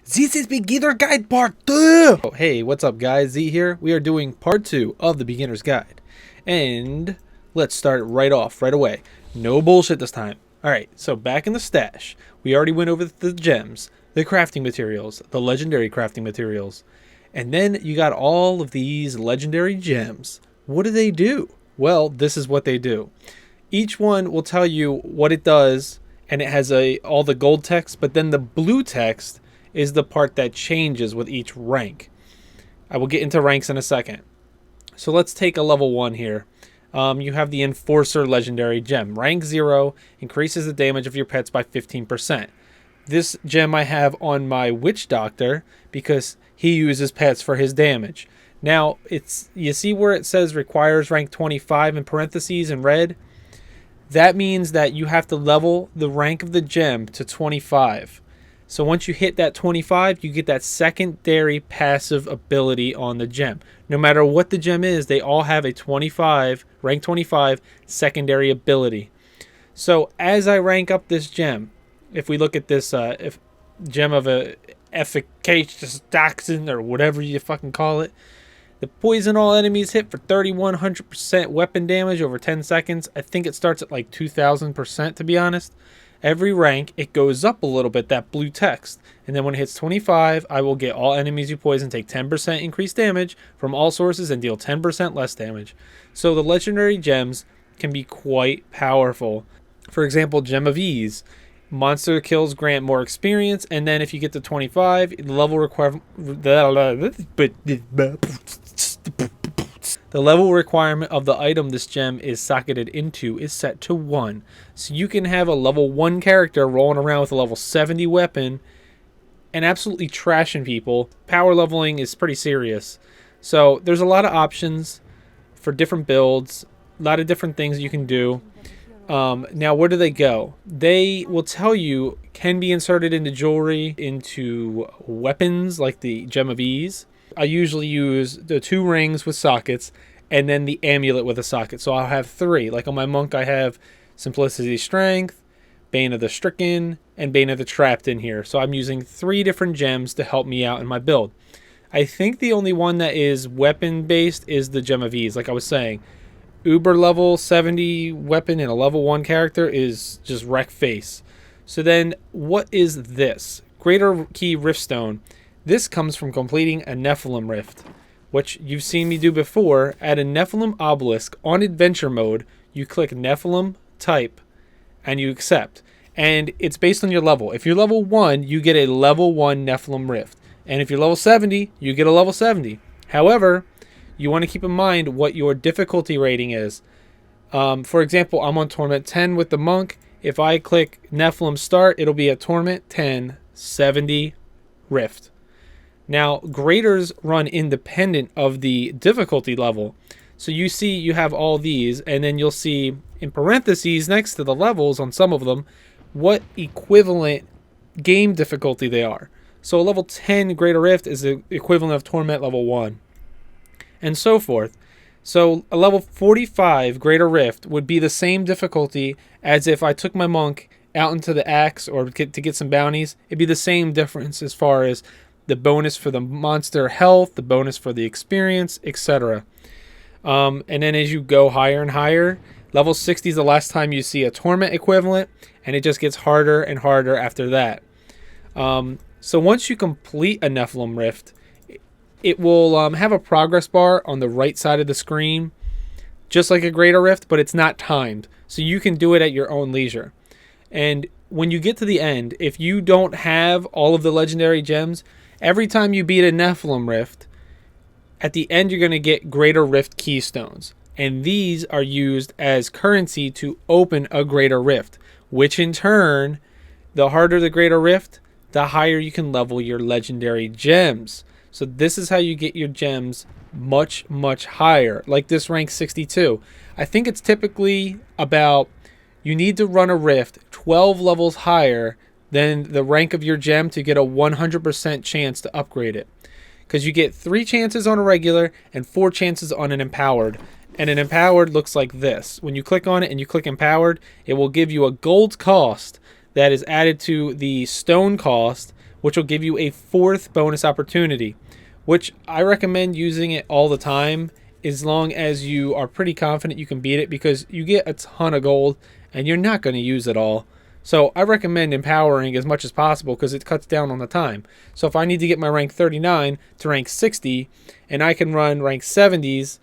This is Beginner Guide Part 2! Oh, hey, what's up guys? Z here. We are doing Part 2 of the Beginner's Guide. And let's start right off, right away. No bullshit this time. Alright, so back in the stash, we already went over the gems, the crafting materials, the legendary crafting materials. And then you got all of these legendary gems. What do they do? Well, this is what they do. Each one will tell you what it does, and it has all the gold text, but then the blue text is the part that changes with each rank. I will get into ranks in a second. So let's take a level 1 here. You have the Enforcer legendary gem. Rank 0 increases the damage of your pets by 15%. This gem I have on my Witch Doctor because he uses pets for his damage. Now, you see where it says requires rank 25 in parentheses in red? That means that you have to level the rank of the gem to 25. So once you hit that 25, you get that secondary passive ability on the gem. No matter what the gem is, they all have a 25, rank 25 secondary ability. So as I rank up this gem, if we look at this gem of a efficacious toxin or whatever you fucking call it, the poison all enemies hit for 3,100% weapon damage over 10 seconds. I think it starts at like 2,000% to be honest. Every rank, it goes up a little bit, that blue text. And then when it hits 25, I will get all enemies you poison take 10% increased damage from all sources and deal 10% less damage. So the legendary gems can be quite powerful. For example, Gem of Ease. Monster kills grant more experience, and then if you get to 25, the level requirement of the item this gem is socketed into is set to 1. So you can have a level 1 character rolling around with a level 70 weapon and absolutely trashing people. Power leveling is pretty serious. So there's a lot of options for different builds, a lot of different things you can do. Now, where do they go? They will tell you can be inserted into jewelry, into weapons like the Gem of Ease. I usually use the 2 rings with sockets and then the amulet with a socket. So I'll have 3. Like on my monk, I have Simplicity Strength, Bane of the Stricken, and Bane of the Trapped in here. So I'm using 3 different gems to help me out in my build. I think the only one that is weapon-based is the Gem of Ease, like I was saying. Uber level 70 weapon and a level 1 character is just wreck face. So then what is this? Greater Key Riftstone. This comes from completing a Nephilim Rift, which you've seen me do before. At a Nephilim Obelisk on adventure mode, you click Nephilim type and you accept. And it's based on your level. If you're level 1, you get a level 1 Nephilim Rift. And if you're level 70, you get a level 70. However, you want to keep in mind what your difficulty rating is. For example, I'm on Torment 10 with the Monk. If I click Nephilim Start, it'll be a Torment 10 70 Rift. Now, graders run independent of the difficulty level. So you see you have all these, and then you'll see in parentheses next to the levels on some of them what equivalent game difficulty they are. So a level 10 Greater Rift is the equivalent of Torment level 1. And so forth. So a level 45 Greater Rift would be the same difficulty as if I took my monk out into the axe or to get some bounties. It'd be the same difference as far as the bonus for the monster health, the bonus for the experience, etc. And then as you go higher and higher, level 60 is the last time you see a Torment equivalent, and it just gets harder and harder after that. So once you complete a Nephilim Rift, it will have a progress bar on the right side of the screen, just like a Greater Rift, but it's not timed. So you can do it at your own leisure. And when you get to the end, if you don't have all of the legendary gems, every time you beat a Nephilim Rift, at the end you're going to get Greater Rift Keystones. And these are used as currency to open a Greater Rift, which in turn, the harder the Greater Rift, the higher you can level your legendary gems. So this is how you get your gems much, much higher. Like this rank 62. I think it's typically about, you need to run a rift 12 levels higher than the rank of your gem to get a 100% chance to upgrade it. Because you get 3 chances on a regular and 4 chances on an empowered. And an empowered looks like this. When you click on it and you click empowered, it will give you a gold cost that is added to the stone cost, which will give you a 4th bonus opportunity, which I recommend using it all the time as long as you are pretty confident you can beat it, because you get a ton of gold and you're not going to use it all. So I recommend empowering as much as possible because it cuts down on the time. So if I need to get my rank 39 to rank 60 and I can run rank 70s,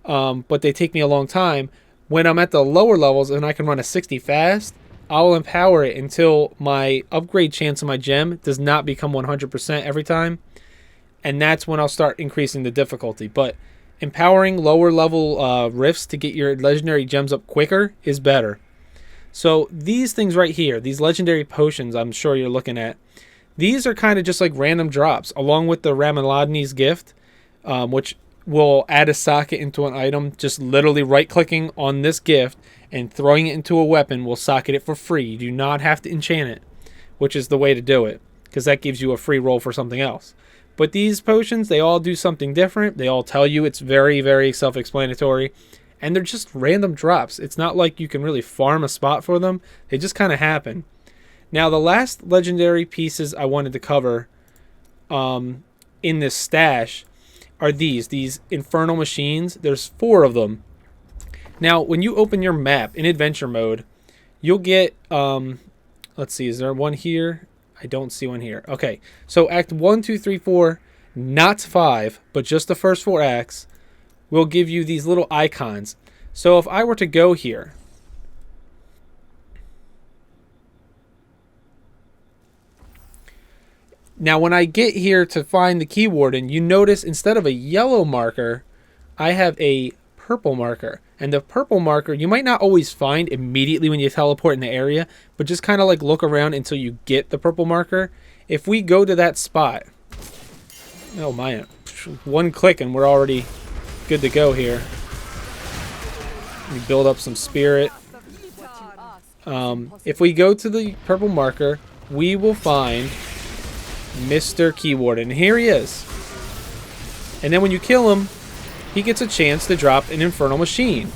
but they take me a long time, when I'm at the lower levels and I can run a 60 fast, I'll empower it until my upgrade chance of my gem does not become 100% every time. And that's when I'll start increasing the difficulty. But empowering lower level rifts to get your legendary gems up quicker is better. So these things right here, these legendary potions I'm sure you're looking at, these are kind of just like random drops, along with the Ramaladni's gift, which will add a socket into an item. Just literally right-clicking on this gift and throwing it into a weapon will socket it for free. You do not have to enchant it, which is the way to do it, because that gives you a free roll for something else. But these potions, they all do something different. They all tell you. It's very, very self-explanatory. And they're just random drops. It's not like you can really farm a spot for them. They just kind of happen. Now, the last legendary pieces I wanted to cover in this stash are these infernal machines. There's 4 of them. Now, when you open your map in adventure mode, you'll get, let's see, is there one here? I don't see one here. Okay, so Act 1, 2, 3, 4, not 5, but just the first 4 acts, will give you these little icons. So if I were to go here, now when I get here to find the key warden, you notice instead of a yellow marker, I have a purple marker. And the purple marker you might not always find immediately when you teleport in the area, but just kind of like look around until you get the purple marker. If we go to that spot, oh my, one click and we're already good to go here. We build up some spirit. If we go to the purple marker, we will find Mr. Key Warden. Here he is. And then when you kill him, he gets a chance to drop an infernal machine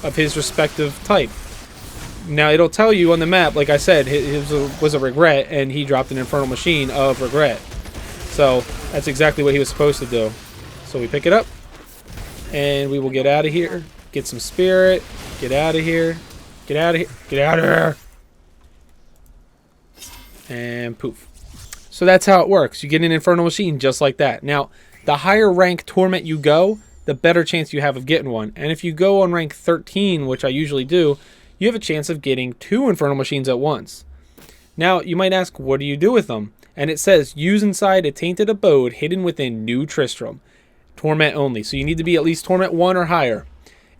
of his respective type. Now it'll tell you on the map, like I said, his was a regret, and he dropped an infernal machine of regret. So that's exactly what he was supposed to do. So we pick it up, and we will get out of here, get some spirit, get out of here, get out of here, get out of here, and poof. So that's how it works. You get an infernal machine just like that. Now, the higher rank torment you go, the better chance you have of getting one. And if you go on rank 13, which I usually do, you have a chance of getting 2 infernal machines at once. Now, you might ask, what do you do with them? And it says, use inside a tainted abode hidden within New Tristram. Torment only. So you need to be at least Torment 1 or higher.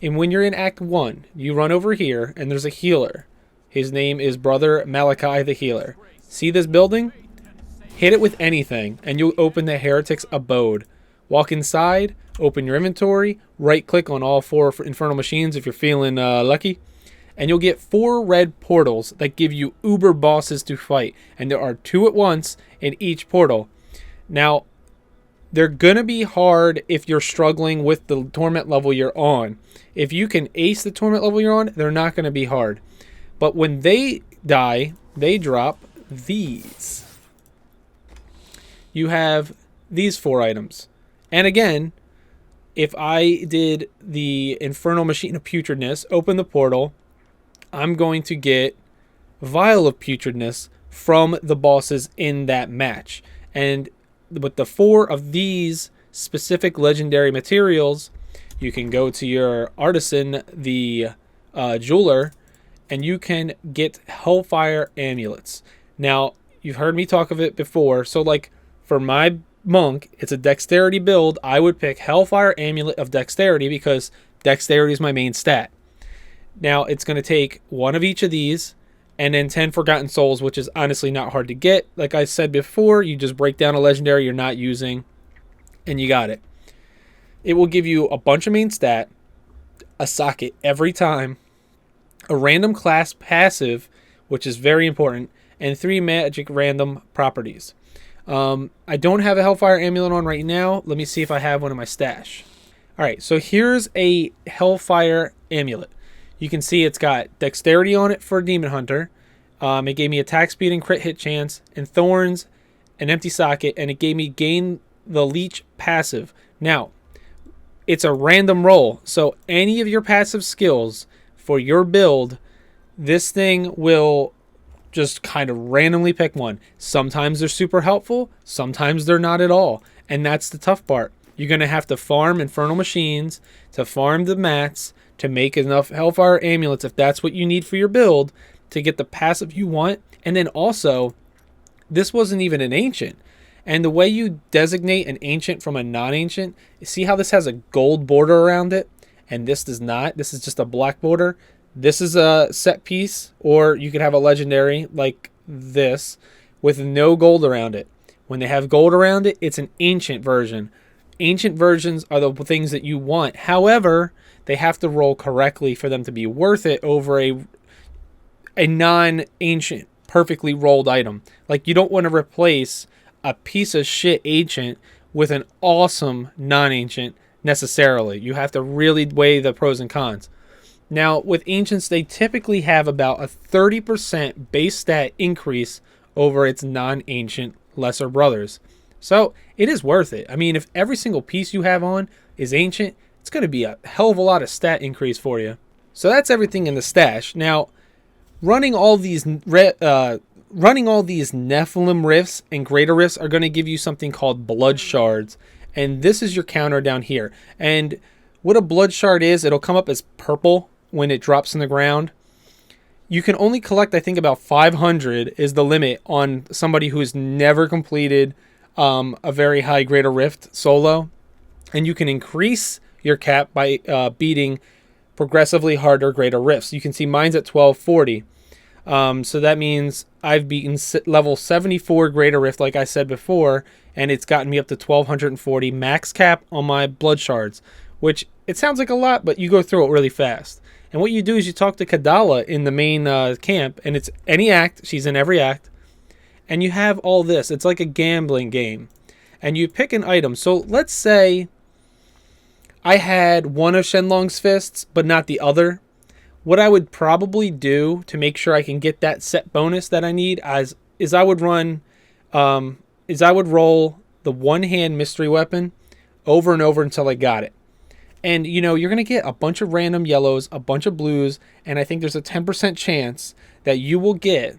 And when you're in Act 1, you run over here, and there's a healer. His name is Brother Malachi the Healer. See this building? Hit it with anything, and you'll open the Heretic's Abode. Walk inside, open your inventory, right-click on all 4 infernal machines if you're feeling lucky, and you'll get 4 red portals that give you uber bosses to fight. And there are 2 at once in each portal. Now, they're going to be hard if you're struggling with the torment level you're on. If you can ace the torment level you're on, they're not going to be hard. But when they die, they drop these. You have these 4 items. And again, if I did the Infernal Machine of Putridness, open the portal, I'm going to get Vial of Putridness from the bosses in that match. And with the 4 of these specific legendary materials, you can go to your artisan, the jeweler, and you can get Hellfire Amulets. Now, you've heard me talk of it before, so like for my monk, it's a dexterity build. I would pick Hellfire Amulet of Dexterity because dexterity is my main stat. Now, it's going to take 1 of each of these and then 10 Forgotten Souls, which is honestly not hard to get. Like I said before, you just break down a legendary you're not using, and you got it. It will give you a bunch of main stat, a socket every time, a random class passive, which is very important, and 3 magic random properties. I don't have a Hellfire Amulet on right now. Let me see if I have one in my stash. Alright, so here's a Hellfire Amulet. You can see it's got Dexterity on it for Demon Hunter. It gave me attack speed and crit hit chance, and Thorns, an empty socket, and it gave me gain the leech passive. Now, it's a random roll, so any of your passive skills for your build, this thing will just kind of randomly pick one. Sometimes they're super helpful, sometimes they're not at all, and that's the tough part. You're going to have to farm Infernal Machines, to farm the mats, to make enough Hellfire Amulets if that's what you need for your build, to get the passive you want. And then also, this wasn't even an ancient. And the way you designate an ancient from a non-ancient, see how this has a gold border around it? And this does not. This is just a black border. This is a set piece, or you could have a legendary like this with no gold around it. When they have gold around it, it's an ancient version. Ancient versions are the things that you want. However, they have to roll correctly for them to be worth it over a non-ancient, perfectly rolled item. Like, you don't want to replace a piece of shit ancient with an awesome non-ancient necessarily. You have to really weigh the pros and cons. Now, with ancients, they typically have about a 30% base stat increase over its non-ancient lesser brothers. So it is worth it. I mean, if every single piece you have on is ancient, it's going to be a hell of a lot of stat increase for you. So that's everything in the stash. Now, running all these Nephilim rifts and greater rifts are going to give you something called blood shards, and this is your counter down here. And what a blood shard is, it'll come up as purple when it drops in the ground. You can only collect, I think, about 500 is the limit on somebody who's never completed a very high greater rift solo, and you can increase your cap by beating progressively harder greater rifts. You can see mine's at 1240. So that means I've beaten level 74 greater rift, like I said before, and it's gotten me up to 1240 max cap on my blood shards, which it sounds like a lot, but you go through it really fast. And what you do is you talk to Kadala in the main camp, and it's any act. She's in every act. And you have all this. It's like a gambling game. And you pick an item. So let's say I had one of Shenlong's fists, but not the other. What I would probably do to make sure I can get that set bonus that I need is I would roll the one-hand mystery weapon over and over until I got it. And, you know, you're going to get a bunch of random yellows, a bunch of blues, and I think there's a 10% chance that you will get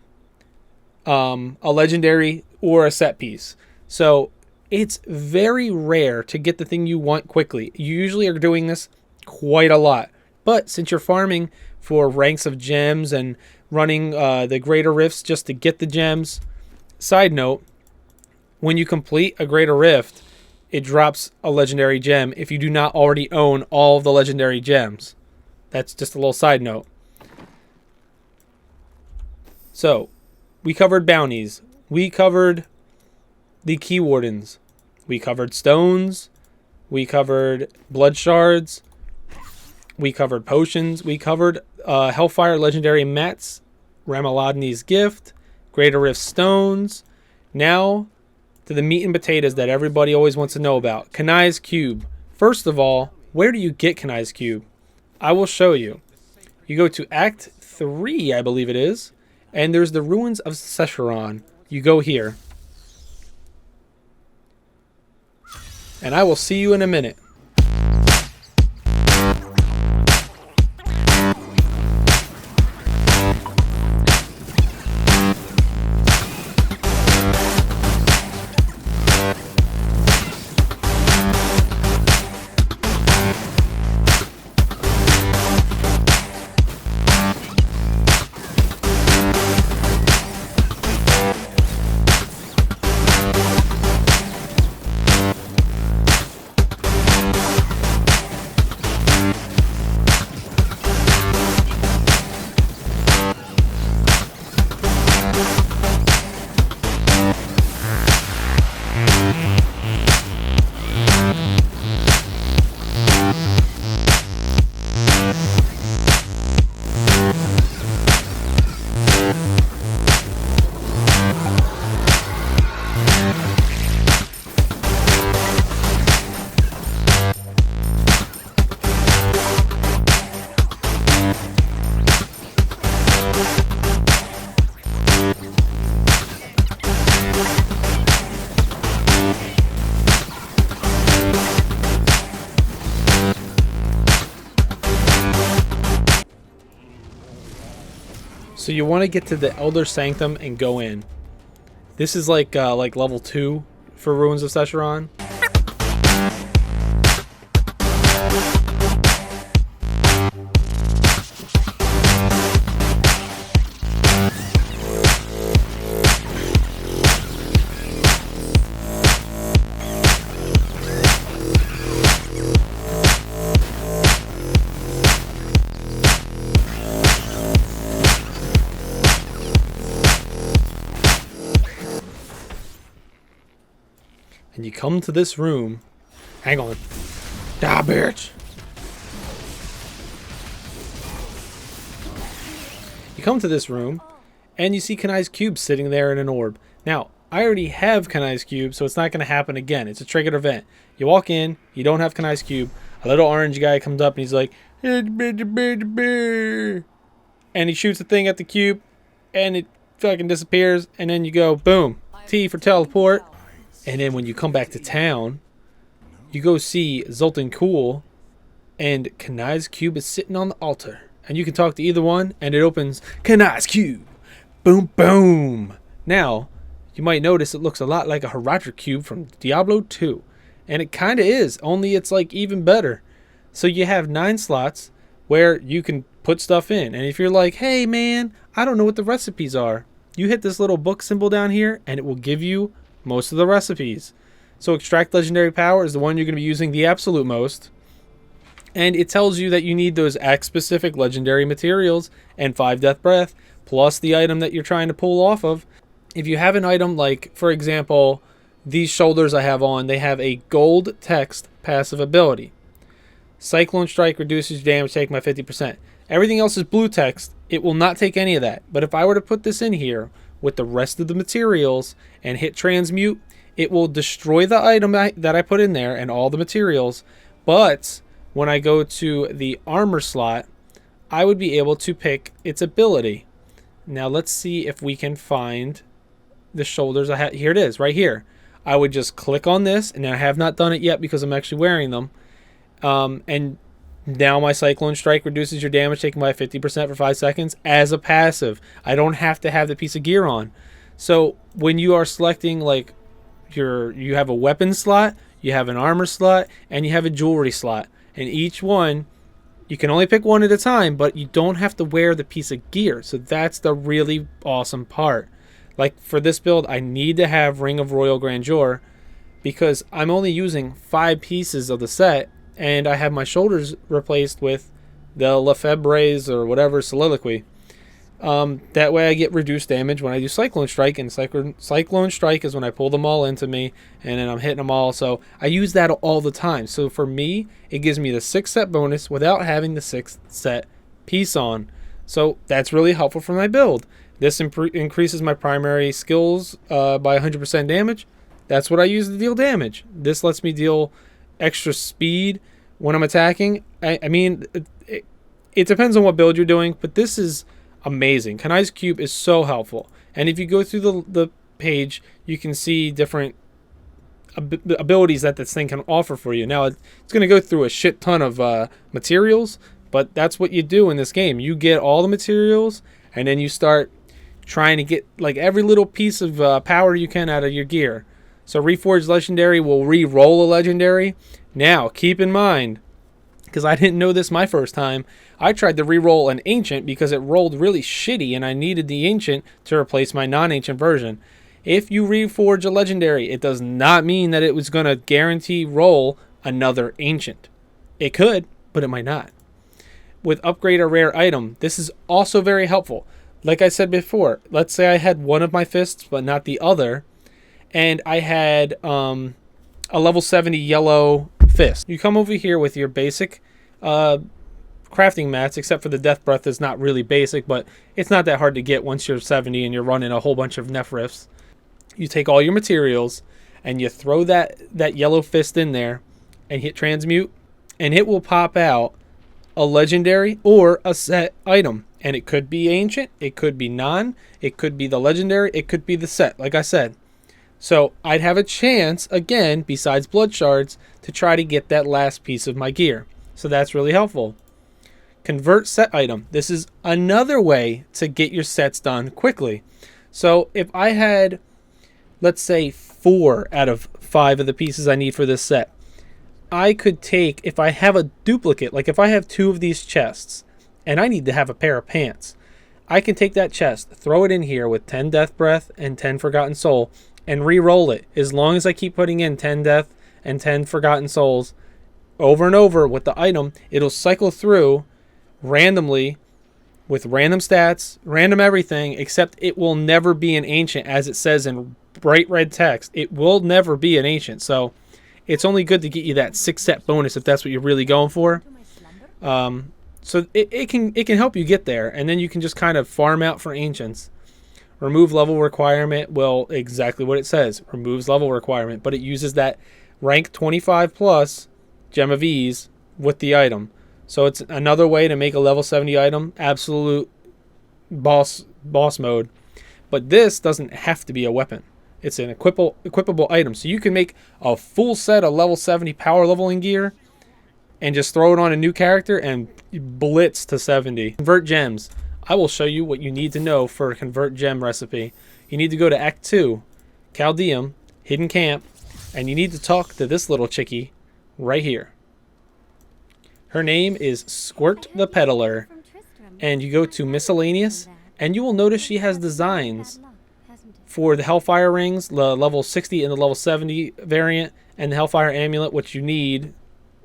a legendary or a set piece. So it's very rare to get the thing you want quickly. You usually are doing this quite a lot. But since you're farming for ranks of gems and running the greater rifts just to get the gems, side note, when you complete a greater rift, it drops a legendary gem if you do not already own all of the legendary gems. That's just a little side note. So, we covered bounties. We covered the key wardens. We covered stones. We covered blood shards. We covered potions. We covered Hellfire legendary mats, Ramaladni's gift, Greater Rift stones. Now, to the meat and potatoes that everybody always wants to know about. Kanai's cube. First of all, where do you get Kanai's cube? I will show you. You go to Act 3, I believe it is, and there's the ruins of Secheron. You go here. And I will see you in a minute. So you want to get to the Elder Sanctum and go in. This is like level 2 for Ruins of Sescheron. And you come to this room. Hang on. Die, bitch. You come to this room, and you see Kanai's cube sitting there in an orb. Now, I already have Kanai's cube, so it's not going to happen again. It's a triggered event. You walk in, you don't have Kanai's cube. A little orange guy comes up, and he's like, and he shoots the thing at the cube, and it fucking disappears. And then you go, boom, T for teleport. And then when you come back to town, you go see Zoltan Cool, and Kanai's cube is sitting on the altar. And you can talk to either one, and it opens Kanai's cube. Boom, boom. Now, you might notice it looks a lot like a Heretic cube from Diablo 2. And it kind of is, only it's like even better. So you have 9 slots where you can put stuff in. And if you're like, hey man, I don't know what the recipes are, you hit this little book symbol down here, and it will give you most of the recipes. So extract legendary power is the one you're going to be using the absolute most, and it tells you that you need those axe specific legendary materials and 5 death breath plus the item that you're trying to pull off of. If you have an item like, for example, these shoulders I have on, they have a gold text passive ability. Cyclone Strike reduces damage taken by 50%. Everything else is blue text. It will not take any of that. But if I were to put this in here with the rest of the materials and hit transmute, it will destroy the item that I put in there and all the materials. But when I go to the armor slot, I would be able to pick its ability. Now let's see if we can find the shoulders I have. Here it is, right here. I would just click on this, and I have not done it yet because I'm actually wearing them. And now my Cyclone Strike reduces your damage taken by 50% for 5 seconds as a passive. I don't have to have the piece of gear on. So when you are selecting, like, you have a weapon slot, you have an armor slot, and you have a jewelry slot. And each one, you can only pick one at a time, but you don't have to wear the piece of gear. So that's the really awesome part. Like for this build, I need to have Ring of Royal Grandeur because I'm only using 5 pieces of the set, and I have my shoulders replaced with the Lefebvre's or whatever soliloquy. That way I get reduced damage when I do Cyclone Strike, and Cyclone Strike is when I pull them all into me, and then I'm hitting them all. So I use that all the time. So for me, it gives me the 6 set bonus without having the 6th set piece on. So that's really helpful for my build. This increases my primary skills by 100% damage. That's what I use to deal damage. This lets me deal extra speed when I'm attacking. I mean, it depends on what build you're doing, but this is amazing. Kanai's cube is so helpful. And if you go through the page, you can see different abilities that this thing can offer for you. Now, it's going to go through a shit ton of materials, but that's what you do in this game. You get all the materials, and then you start trying to get like every little piece of power you can out of your gear. So Reforged Legendary will re-roll a Legendary. Now, keep in mind, because I didn't know this my first time, I tried to re-roll an Ancient because it rolled really shitty and I needed the Ancient to replace my non-Ancient version. If you reforge a Legendary, it does not mean that it was going to guarantee roll another Ancient. It could, but it might not. With Upgrade a Rare Item, this is also very helpful. Like I said before, let's say I had one of my fists but not the other, and I had a level 70 yellow fist. You come over here with your basic crafting mats, except for the Death Breath is not really basic, but it's not that hard to get once you're 70 and you're running a whole bunch of Nephrifs. You take all your materials and you throw that yellow fist in there and hit transmute, and it will pop out a legendary or a set item. And it could be ancient, it could be non, it could be the legendary, it could be the set, like I said. So I'd have a chance, again, besides blood shards, to try to get that last piece of my gear. So that's really helpful. Convert set item. This is another way to get your sets done quickly. So if I had, let's say, 4 out of 5 of the pieces I need for this set, I could take, if I have a duplicate, like if I have 2 of these chests and I need to have a pair of pants, I can take that chest, throw it in here with 10 Death Breath and 10 Forgotten Soul, and re-roll it. As long as I keep putting in 10 Death and 10 Forgotten Souls over and over with the item, it'll cycle through randomly with random stats, random everything, except it will never be an ancient, as it says in bright red text. It will never be an ancient. So it's only good to get you that 6 set bonus if that's what you're really going for. So it can help you get there, and then you can just kind of farm out for ancients. Remove level requirement. Well, exactly what it says. Removes level requirement, but it uses that rank 25 plus Gem of Ease with the item. So it's another way to make a level 70 item absolute boss mode. But this doesn't have to be a weapon. It's an equipable item. So you can make a full set of level 70 power leveling gear and just throw it on a new character and blitz to 70. Convert gems. I will show you what you need to know for a convert gem recipe. You need to go to Act 2, Chaldeum, Hidden Camp, and you need to talk to this little chickie right here. Her name is Squirt the Peddler. And you go to Miscellaneous, and you will notice she has designs for the Hellfire Rings, the level 60 and the level 70 variant, and the Hellfire Amulet, which you need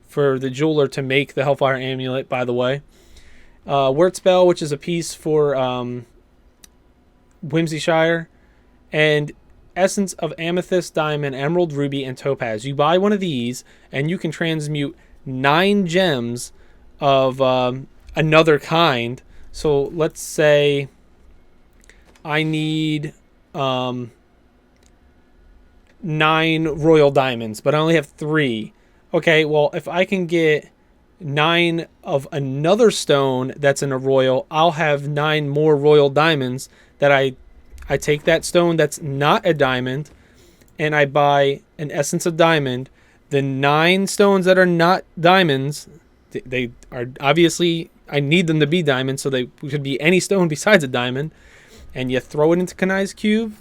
for the jeweler to make the Hellfire Amulet, by the way. Word Spell, which is a piece for Whimsyshire, and Essence of Amethyst, Diamond, Emerald, Ruby, and Topaz. You buy one of these, and you can transmute 9 gems of another kind. So let's say I need 9 royal diamonds, but I only have 3. Okay, well, if I can get 9 of another stone that's in a royal, I'll have 9 more royal diamonds that I take that stone that's not a diamond, and I buy an essence of diamond. The 9 stones that are not diamonds, they are obviously, I need them to be diamonds, so they could be any stone besides a diamond. And you throw it into Kanai's cube,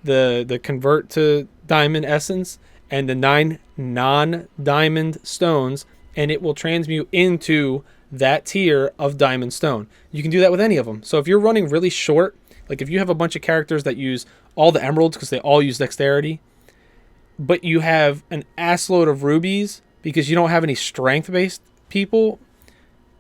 the convert to diamond essence, and the 9 non-diamond stones, and it will transmute into that tier of diamond stone. You can do that with any of them. So if you're running really short, like if you have a bunch of characters that use all the emeralds because they all use dexterity, but you have an assload of rubies because you don't have any strength-based people,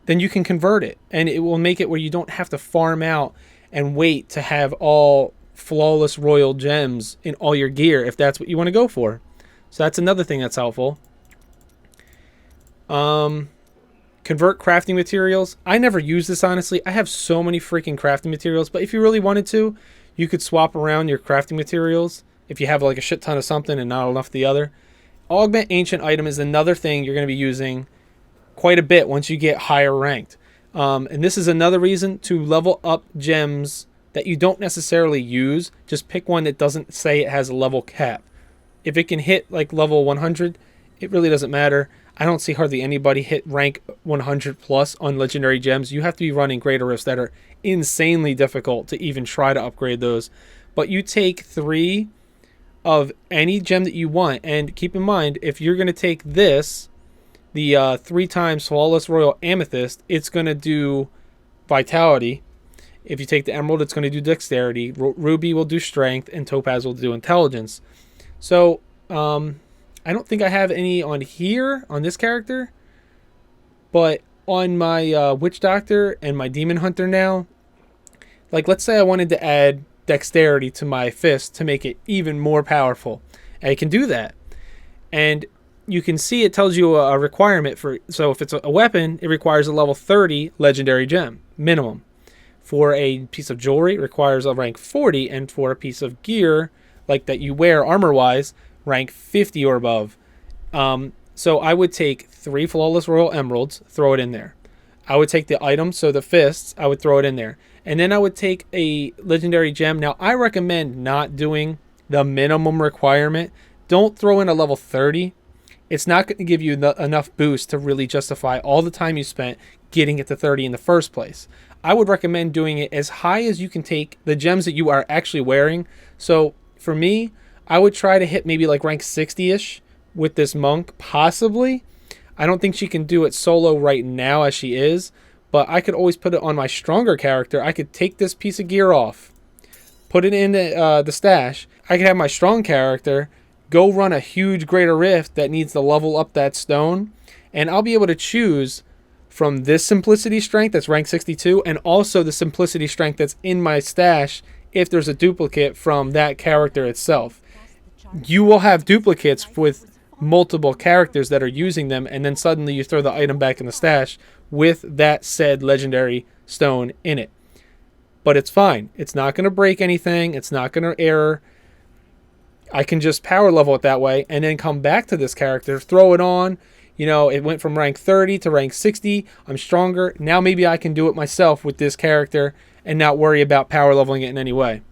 then you can convert it, and it will make it where you don't have to farm out and wait to have all flawless royal gems in all your gear if that's what you want to go for. So that's another thing that's helpful. Convert crafting materials. I never use this, honestly. I have so many freaking crafting materials, but if you really wanted to, you could swap around your crafting materials if you have like a shit ton of something and not enough of the other. Augment ancient item is another thing you're going to be using quite a bit once you get higher ranked. And this is another reason to level up gems that you don't necessarily use. Just pick one that doesn't say it has a level cap. If it can hit like level 100, it really doesn't matter. I don't see hardly anybody hit rank 100 plus on legendary gems. You have to be running greater rifts that are insanely difficult to even try to upgrade those. But you take 3 of any gem that you want, and keep in mind, if you're going to take this, the 3 times flawless royal amethyst, it's going to do vitality. If you take the emerald, it's going to do dexterity. Ruby will do strength, and topaz will do intelligence. So I don't think I have any on here on this character, but on my witch doctor and my demon hunter now, like let's say I wanted to add dexterity to my fist to make it even more powerful, I can do that. And you can see it tells you a requirement for, so if it's a weapon, it requires a level 30 legendary gem minimum. For a piece of jewelry, it requires a rank 40, and for a piece of gear like that you wear armor wise, rank 50 or above. So I would take 3 flawless royal emeralds, throw it in there. I would take the item, so the fists, I would throw it in there. And then I would take a legendary gem. Now, I recommend not doing the minimum requirement. Don't throw in a level 30. It's not going to give you enough boost to really justify all the time you spent getting it to 30 in the first place. I would recommend doing it as high as you can take the gems that you are actually wearing. So for me, I would try to hit maybe like rank 60-ish with this monk, possibly. I don't think she can do it solo right now as she is, but I could always put it on my stronger character. I could take this piece of gear off, put it in the stash. I could have my strong character go run a huge greater rift that needs to level up that stone, and I'll be able to choose from this simplicity strength that's rank 62 and also the simplicity strength that's in my stash if there's a duplicate from that character itself. You will have duplicates with multiple characters that are using them, and then suddenly you throw the item back in the stash with that said legendary stone in it. But it's fine. It's not going to break anything. It's not going to error. I can just power level it that way and then come back to this character, throw it on. You know, it went from rank 30 to rank 60. I'm stronger. Now maybe I can do it myself with this character and not worry about power leveling it in any way.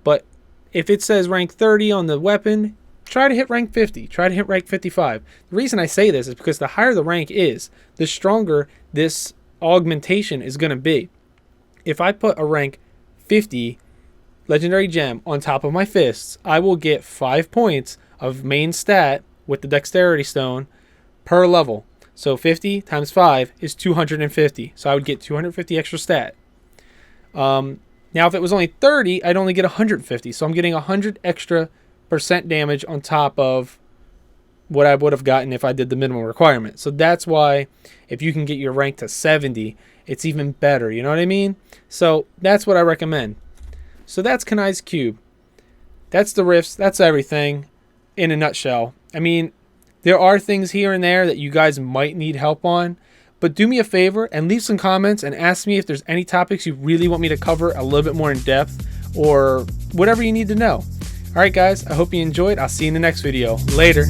But if it says rank 30 on the weapon, try to hit rank 50. Try to hit rank 55. The reason I say this is because the higher the rank is, the stronger this augmentation is going to be. If I put a rank 50 legendary gem on top of my fists, I will get 5 points of main stat with the dexterity stone per level. So 50 times 5 is 250. So I would get 250 extra stat. Now if it was only 30, I'd only get 150. So I'm getting 100 extra % damage on top of what I would have gotten if I did the minimum requirement. So that's why if you can get your rank to 70, it's even better. You know what I mean? So that's what I recommend. So that's Kanai's cube. That's the rifts. That's everything in a nutshell. I mean, there are things here and there that you guys might need help on, but do me a favor and leave some comments and ask me if there's any topics you really want me to cover a little bit more in depth or whatever you need to know. All right, guys, I hope you enjoyed. I'll see you in the next video. Later.